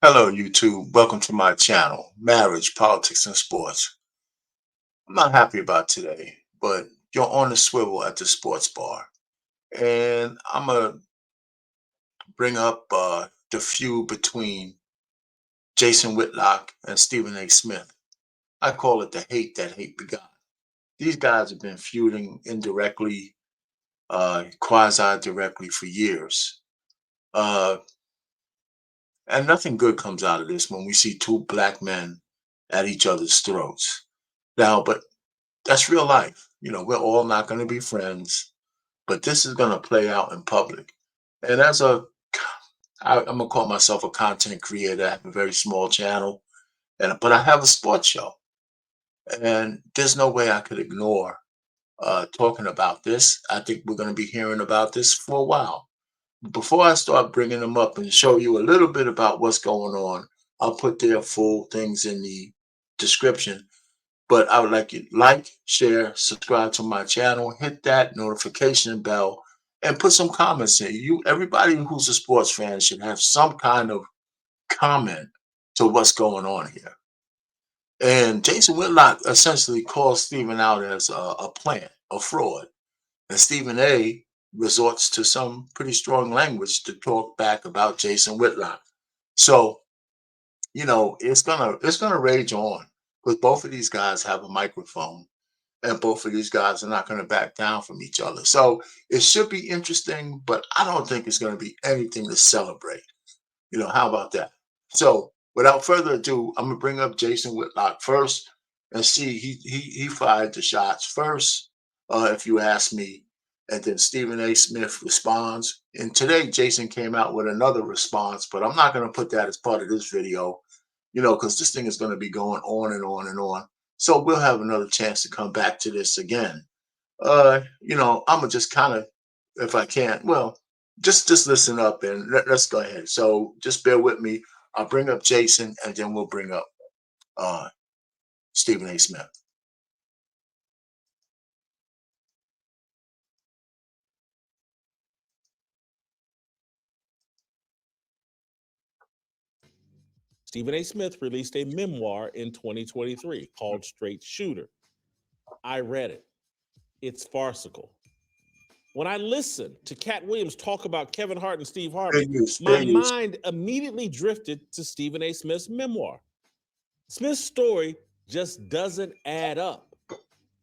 Hello, YouTube. Welcome to my channel, Marriage, Politics, and Sports. I'm not happy about today, but you're on the swivel at the sports bar. And I'm going to bring up the feud between Jason Whitlock and Stephen A. Smith. I call it the hate that hate begot. These guys have been feuding indirectly, quasi directly for years. Uh, and nothing good comes out of this when we see two black men at each other's throats. Now, but that's real life. We're all not going to be friends, but this is going to play out in public. And I'm gonna call myself a content creator. I have a very small channel, but I have a sports show, and there's no way I could ignore talking about this. I think we're going to be hearing about this for a while. Before I start bringing them up and show you a little bit about what's going on, I'll put their full things in the description. But I would like you to like, share, subscribe to my channel, hit that notification bell, and put some comments in. Everybody who's a sports fan should have some kind of comment to what's going on here. And Jason Whitlock essentially calls Stephen out as a plant, a fraud. And Stephen A resorts to some pretty strong language to talk back about Jason Whitlock. So it's gonna rage on because both of these guys have a microphone and both of these guys are not going to back down from each other. So it should be interesting, but I don't think it's going to be anything to celebrate. How about that? So without further ado, I'm gonna bring up Jason Whitlock first and see he fired the shots first, if you ask me, and then Stephen A. Smith responds. And today Jason came out with another response, but I'm not gonna put that as part of this video, because this thing is gonna be going on and on and on. So we'll have another chance to come back to this again. I'm gonna just kind of, if I can, well, just listen up and let's go ahead. So just bear with me. I'll bring up Jason and then we'll bring up uh Stephen A. Smith. Stephen A. Smith released a memoir in 2023 called Straight Shooter. I read it. It's farcical. When I listened to Cat Williams talk about Kevin Hart and Steve Harvey, my mind immediately drifted to Stephen A. Smith's memoir. Smith's story just doesn't add up.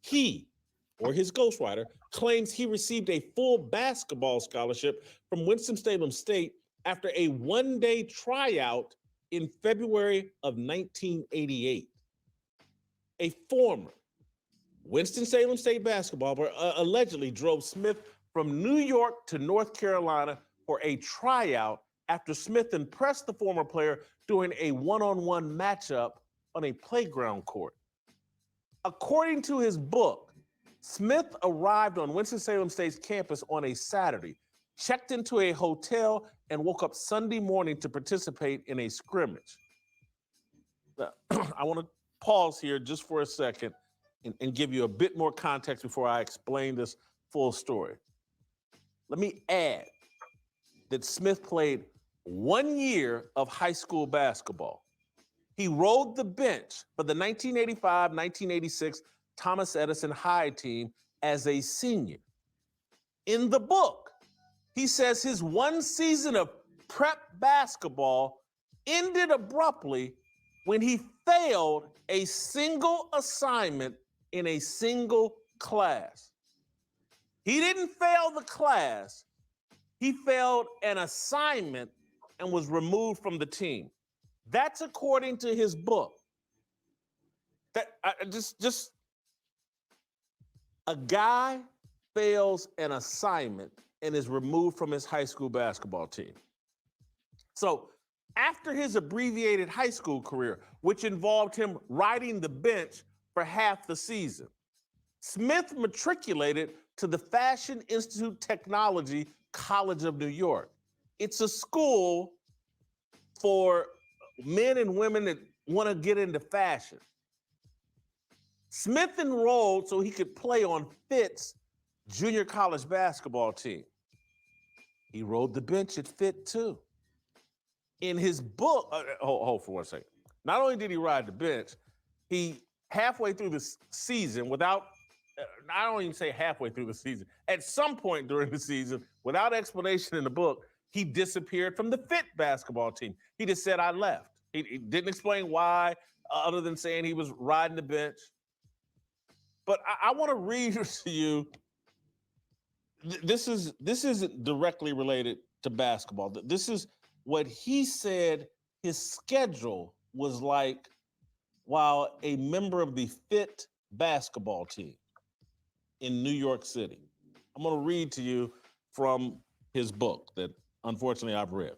He, or his ghostwriter, claims he received a full basketball scholarship from Winston-Salem State after a one-day tryout in February of 1988. A former Winston-Salem State basketball player allegedly drove Smith from New York to North Carolina for a tryout after Smith impressed the former player during a one-on-one matchup on a playground court. According to his book, Smith arrived on Winston-Salem State's campus on a Saturday, checked into a hotel, and woke up Sunday morning to participate in a scrimmage. Now, I want to pause here just for a second and give you a bit more context before I explain this full story. Let me add that Smith played 1 year of high school basketball. He rode the bench for the 1985-1986 Thomas Edison High team as a senior. In the book, he says his one season of prep basketball ended abruptly when he failed a single assignment in a single class. He didn't fail the class, he failed an assignment and was removed from the team. That's according to his book. That just a guy fails an assignment and is removed from his high school basketball team. So after his abbreviated high school career, which involved him riding the bench for half the season, Smith matriculated to the Fashion Institute Technology College of New York. It's a school for men and women that want to get into fashion. Smith enrolled so he could play on Fitz' junior college basketball team. He rode the bench at Fit too. In his book, hold for 1 second. Not only did he ride the bench, he halfway through the season without, I don't even say halfway through the season, at some point during the season, without explanation in the book, he disappeared from the Fit basketball team. He just said, I left. He didn't explain why, other than saying he was riding the bench. But I want to read to you. This isn't directly related to basketball. This is what he said his schedule was like while a member of the Fit basketball team in New York City. I'm going to read to you from his book that unfortunately I've read.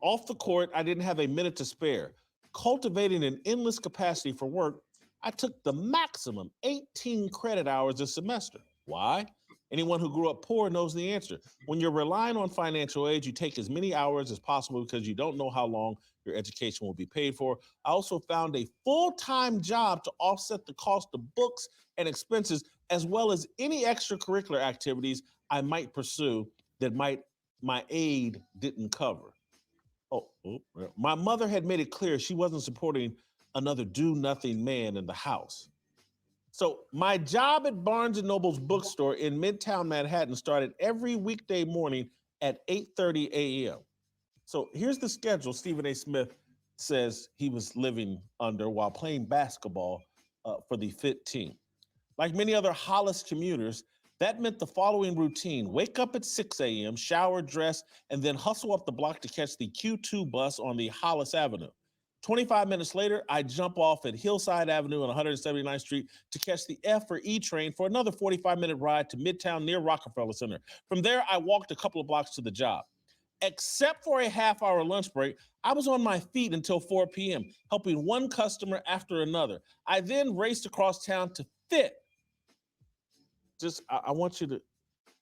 Off the court, I didn't have a minute to spare. Cultivating an endless capacity for work, I took the maximum 18 credit hours a semester. Why? Anyone who grew up poor knows the answer. When you're relying on financial aid, you take as many hours as possible because you don't know how long your education will be paid for. I also found a full-time job to offset the cost of books and expenses, as well as any extracurricular activities I might pursue that my aid didn't cover. My mother had made it clear she wasn't supporting another do-nothing man in the house. So my job at Barnes and Noble's bookstore in Midtown Manhattan started every weekday morning at 8:30 a.m. So here's the schedule Stephen A. Smith says he was living under while playing basketball for the Fit team. Like many other Hollis commuters, that meant the following routine: wake up at 6 a.m., shower, dress, and then hustle up the block to catch the Q2 bus on the Hollis Avenue. 25 minutes later, I jump off at Hillside Avenue on 179th Street to catch the F or E train for another 45-minute ride to Midtown near Rockefeller Center. From there, I walked a couple of blocks to the job. Except for a half-hour lunch break, I was on my feet until 4 p.m., helping one customer after another. I then raced across town to Fit. I want you to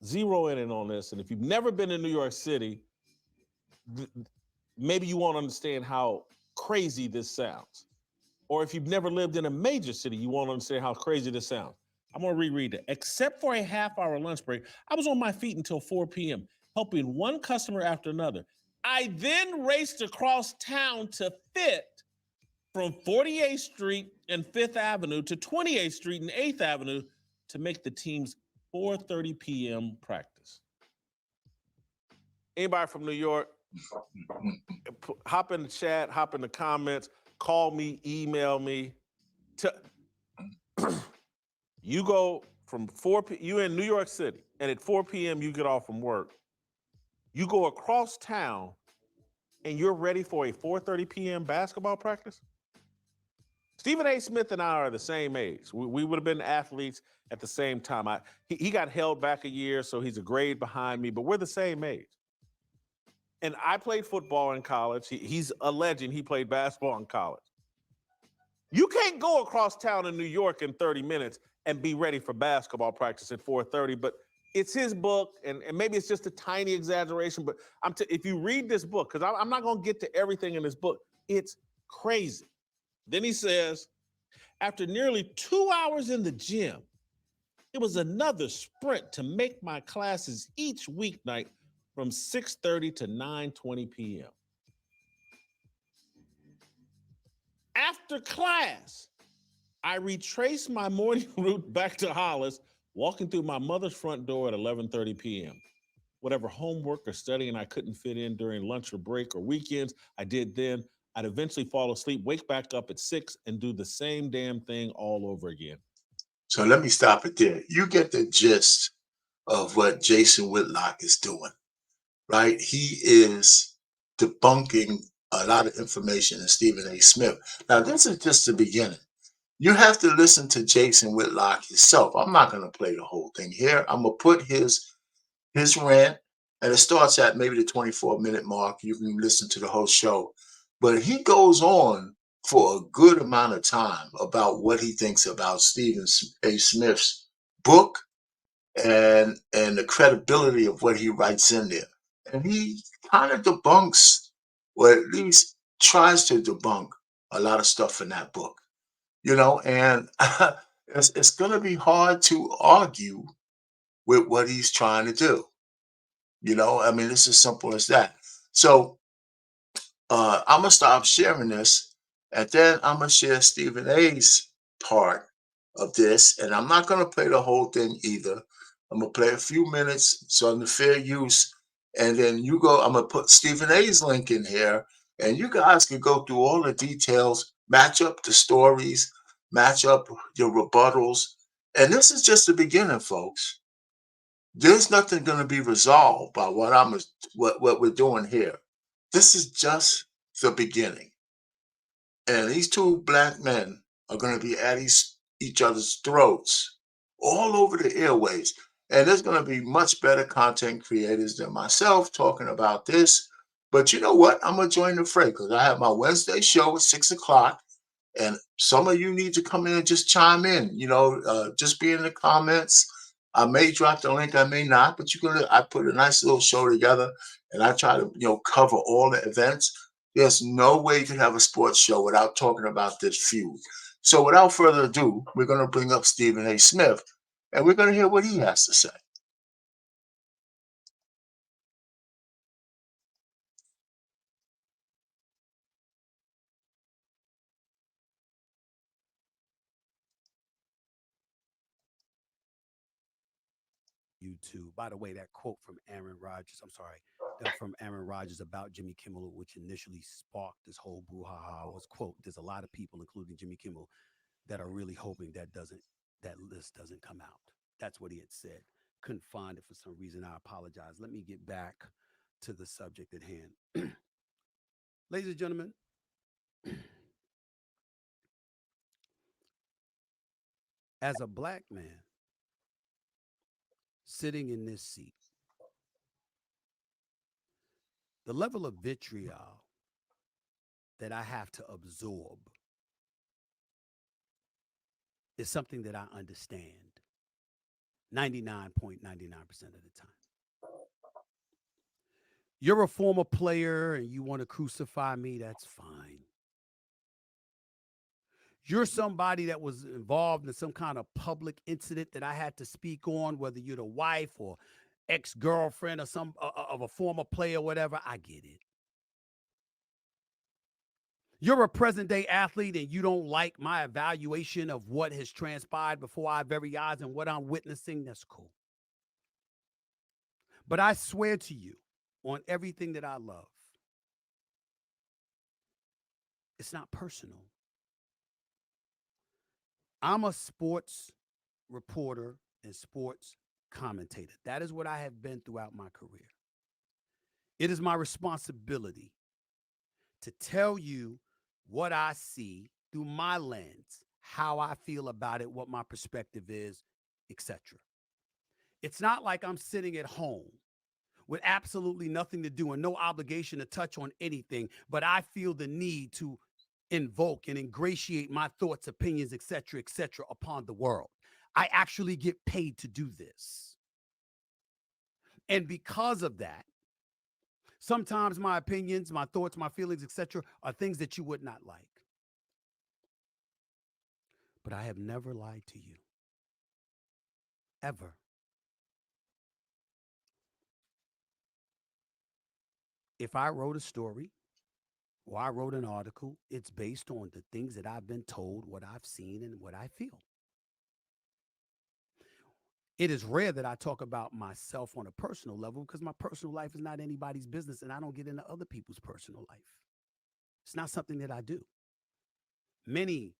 zero in on this. And if you've never been in New York City, maybe you won't understand how crazy this sounds. Or if you've never lived in a major city, you won't understand how crazy this sounds. I'm going to reread it. Except for a half-hour lunch break, I was on my feet until 4 p.m., helping one customer after another. I then raced across town to Fit from 48th Street and 5th Avenue to 28th Street and 8th Avenue to make the team's 4:30 p.m. practice. Anybody from New York, hop in the chat, hop in the comments, call me, email me. You go from 4 p.m., you in New York City, and at 4 p.m. you get off from work. You go across town, and you're ready for a 4:30 p.m. basketball practice? Stephen A. Smith and I are the same age. We would have been athletes at the same time. He got held back a year, so he's a grade behind me, but we're the same age. And I played football in college. He's a legend. He played basketball in college. You can't go across town in New York in 30 minutes and be ready for basketball practice at 4:30, but it's his book, and maybe it's just a tiny exaggeration, but if you read this book, because I'm not going to get to everything in this book, it's crazy. Then he says, after nearly 2 hours in the gym, it was another sprint to make my classes each weeknight from 6:30 to 9:20 p.m. After class, I retraced my morning route back to Hollis, walking through my mother's front door at 11:30 p.m. Whatever homework or studying I couldn't fit in during lunch or break or weekends, I did then. I'd eventually fall asleep, wake back up at 6, and do the same damn thing all over again. So let me stop it there. You get the gist of what Jason Whitlock is doing, right? He is debunking a lot of information in Stephen A. Smith. Now, this is just the beginning. You have to listen to Jason Whitlock himself. I'm not going to play the whole thing here. I'm going to put his rant, and it starts at maybe the 24-minute mark. You can listen to the whole show. But he goes on for a good amount of time about what he thinks about Stephen A. Smith's book and the credibility of what he writes in there. And he kind of debunks, or at least tries to debunk a lot of stuff in that book, and it's going to be hard to argue with what he's trying to do. I mean, it's as simple as that. So I'm gonna stop sharing this, and then I'm gonna share Stephen A's part of this, and I'm not gonna play the whole thing either. I'm gonna play a few minutes, so under fair use, and then you go. I'm gonna put Stephen A's link in here, and you guys can go through all the details, match up the stories, match up your rebuttals, and this is just the beginning, folks. There's nothing going to be resolved by what we're doing here. This is just the beginning, and these two black men are going to be at each other's throats all over the airways. And there's going to be much better content creators than myself talking about this. But you know what? I'm going to join the fray because I have my Wednesday show at 6 o'clock. And some of you need to come in and just chime in, just be in the comments. I may drop the link, I may not, but I put a nice little show together and I try to, cover all the events. There's no way you can have a sports show without talking about this feud. So without further ado, we're going to bring up Stephen A. Smith and we're going to hear what he has to say. YouTube. By the way, that quote from Aaron Rodgers, I'm sorry, from Aaron Rodgers about Jimmy Kimmel, which initially sparked this whole brouhaha, was quote, there's a lot of people, including Jimmy Kimmel, that are really hoping that list doesn't come out. That's what he had said. Couldn't find it for some reason. I apologize. Let me get back to the subject at hand. Ladies and gentlemen, as a black man sitting in this seat, the level of vitriol that I have to absorb is something that I understand 99.99% of the time. You're a former player and you want to crucify me, that's fine. You're somebody that was involved in some kind of public incident that I had to speak on, whether you're the wife or ex-girlfriend or some of a former player or whatever, I get it. You're a present day athlete and you don't like my evaluation of what has transpired before our very eyes and what I'm witnessing, that's cool. But I swear to you on everything that I love, it's not personal. I'm a sports reporter and sports commentator. That is what I have been throughout my career. It is my responsibility to tell you what I see through my lens, how I feel about it, what my perspective is, etc. It's not like I'm sitting at home with absolutely nothing to do and no obligation to touch on anything, but I feel the need to invoke and ingratiate my thoughts, opinions, etc., upon the world. I actually get paid to do this. And because of that, sometimes my opinions, my thoughts, my feelings, etc., are things that you would not like. But I have never lied to you, ever. If I wrote a story or I wrote an article, it's based on the things that I've been told, what I've seen, and what I feel. It is rare that I talk about myself on a personal level because my personal life is not anybody's business and I don't get into other people's personal life. It's not something that I do. Many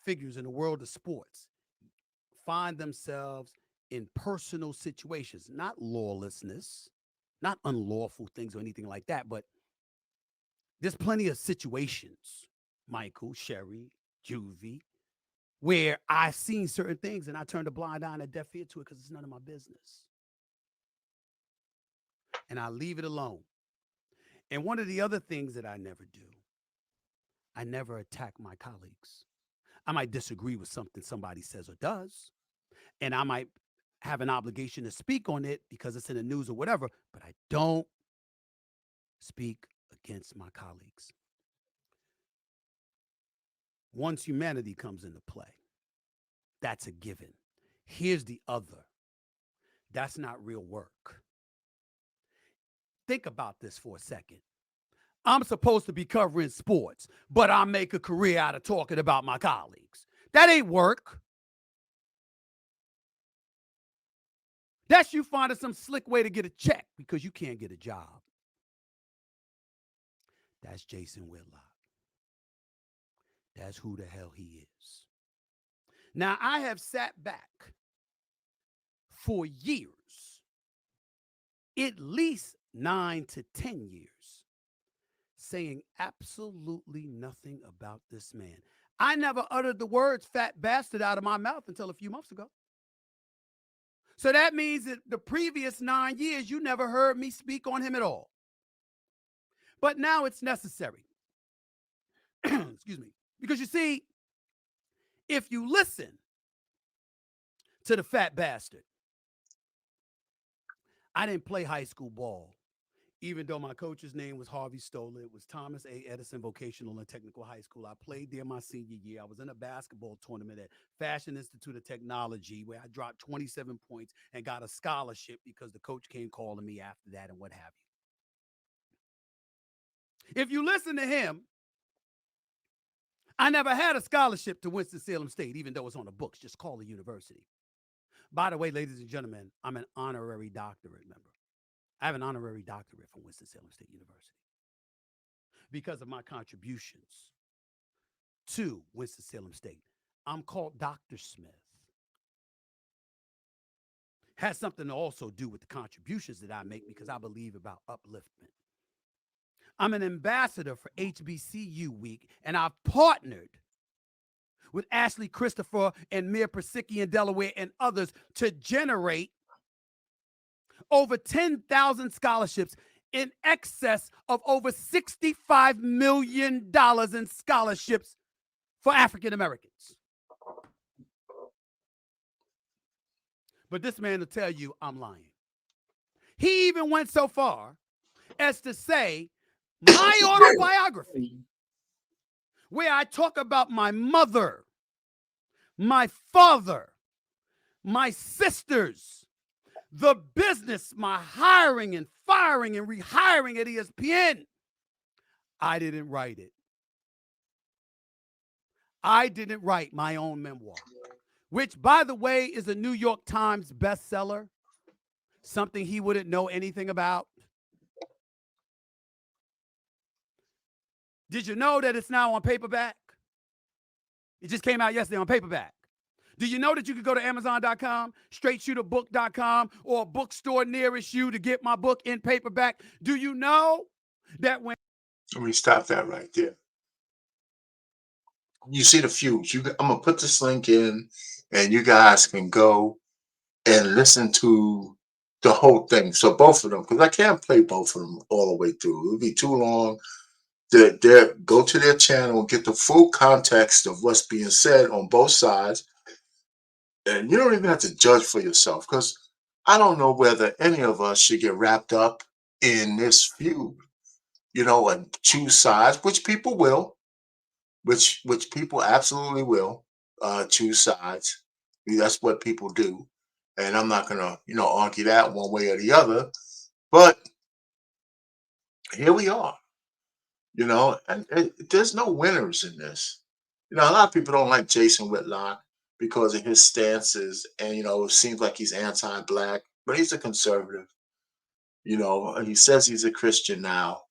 figures in the world of sports find themselves in personal situations, not lawlessness, not unlawful things or anything like that, but there's plenty of situations, Michael, Sherry, Juvie, where I've seen certain things and I turned a blind eye and a deaf ear to it because it's none of my business. And I leave it alone. And one of the other things that I never do, I never attack my colleagues. I might disagree with something somebody says or does, and I might have an obligation to speak on it because it's in the news or whatever, but I don't speak against my colleagues. Once humanity comes into play, that's a given. Here's the other. That's not real work. Think about this for a second. I'm supposed to be covering sports, but I make a career out of talking about my colleagues. That ain't work. That's you finding some slick way to get a check because you can't get a job. That's Jason Whitlock. That's who the hell he is. Now, I have sat back for years, at least 9 to 10 years, saying absolutely nothing about this man. I never uttered the words fat bastard out of my mouth until a few months ago. So that means that the previous 9 years, you never heard me speak on him at all. But now it's necessary. Excuse me. Because you see, if you listen to the fat bastard, I didn't play high school ball, even though my coach's name was Harvey Stoller. It was Thomas A. Edison Vocational and Technical High School. I played there my senior year. I was in a basketball tournament at Fashion Institute of Technology where I dropped 27 points and got a scholarship because the coach came calling me after that and what have you. If you listen to him, I never had a scholarship to Winston-Salem State, even though it's on the books. Just call the university. By the way, ladies and gentlemen, I'm an honorary doctorate member. I have an honorary doctorate from Winston-Salem State University because of my contributions to Winston-Salem State. I'm called Dr. Smith. Has something to also do with the contributions that I make because I believe about upliftment. I'm an ambassador for HBCU Week, and I've partnered with Ashley Christopher and Mir Persicki in Delaware and others to generate over 10,000 scholarships in excess of over $65 million in scholarships for African Americans. But this man will tell you I'm lying. He even went so far as to say my autobiography, where I talk about my mother, my father, my sisters, the business, my hiring and firing and rehiring at ESPN. I didn't write it. I didn't write my own memoir, which, by the way, is a New York Times bestseller, something he wouldn't know anything about. Did you know that it's now on paperback? It just came out yesterday on paperback. Do you know that you could go to Amazon.com, straightshooterbook.com, or a bookstore nearest you to get my book in paperback? Do you know that when... Let me stop that right there. You see the fuse. I'm gonna put this link in, and you guys can go and listen to the whole thing. So both of them, because I can't play both of them all the way through. It would be too long. Go to their channel and get the full context of what's being said on both sides. And you don't even have to judge for yourself because I don't know whether any of us should get wrapped up in this feud, and choose sides, which people will, which people absolutely will choose sides. That's what people do. And I'm not gonna, argue that one way or the other. But here we are, and there's no winners in this. A lot of people don't like Jason Whitlock because of his stances, and it seems like he's anti-black, but he's a conservative. He says he's a Christian now,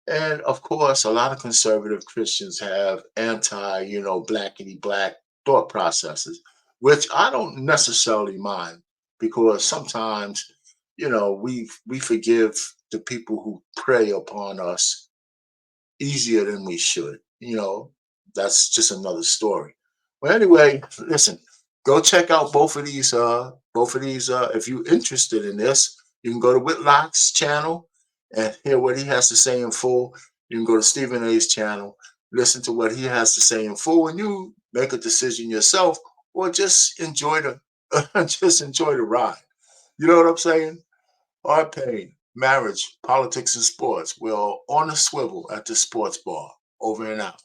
and of course, a lot of conservative Christians have blackity black thought processes, which I don't necessarily mind because sometimes, we forgive the people who prey upon us easier than we should. That's just another story. Well, anyway, listen, go check out both of these. If you're interested in this, you can go to Whitlock's channel and hear what he has to say in full. You can go to Stephen A's channel, listen to what he has to say in full, and you make a decision yourself, or just enjoy the just enjoy the ride. You know what I'm saying? Our pain, marriage, politics, and sports. We're on the swivel at the sports bar. Over and out.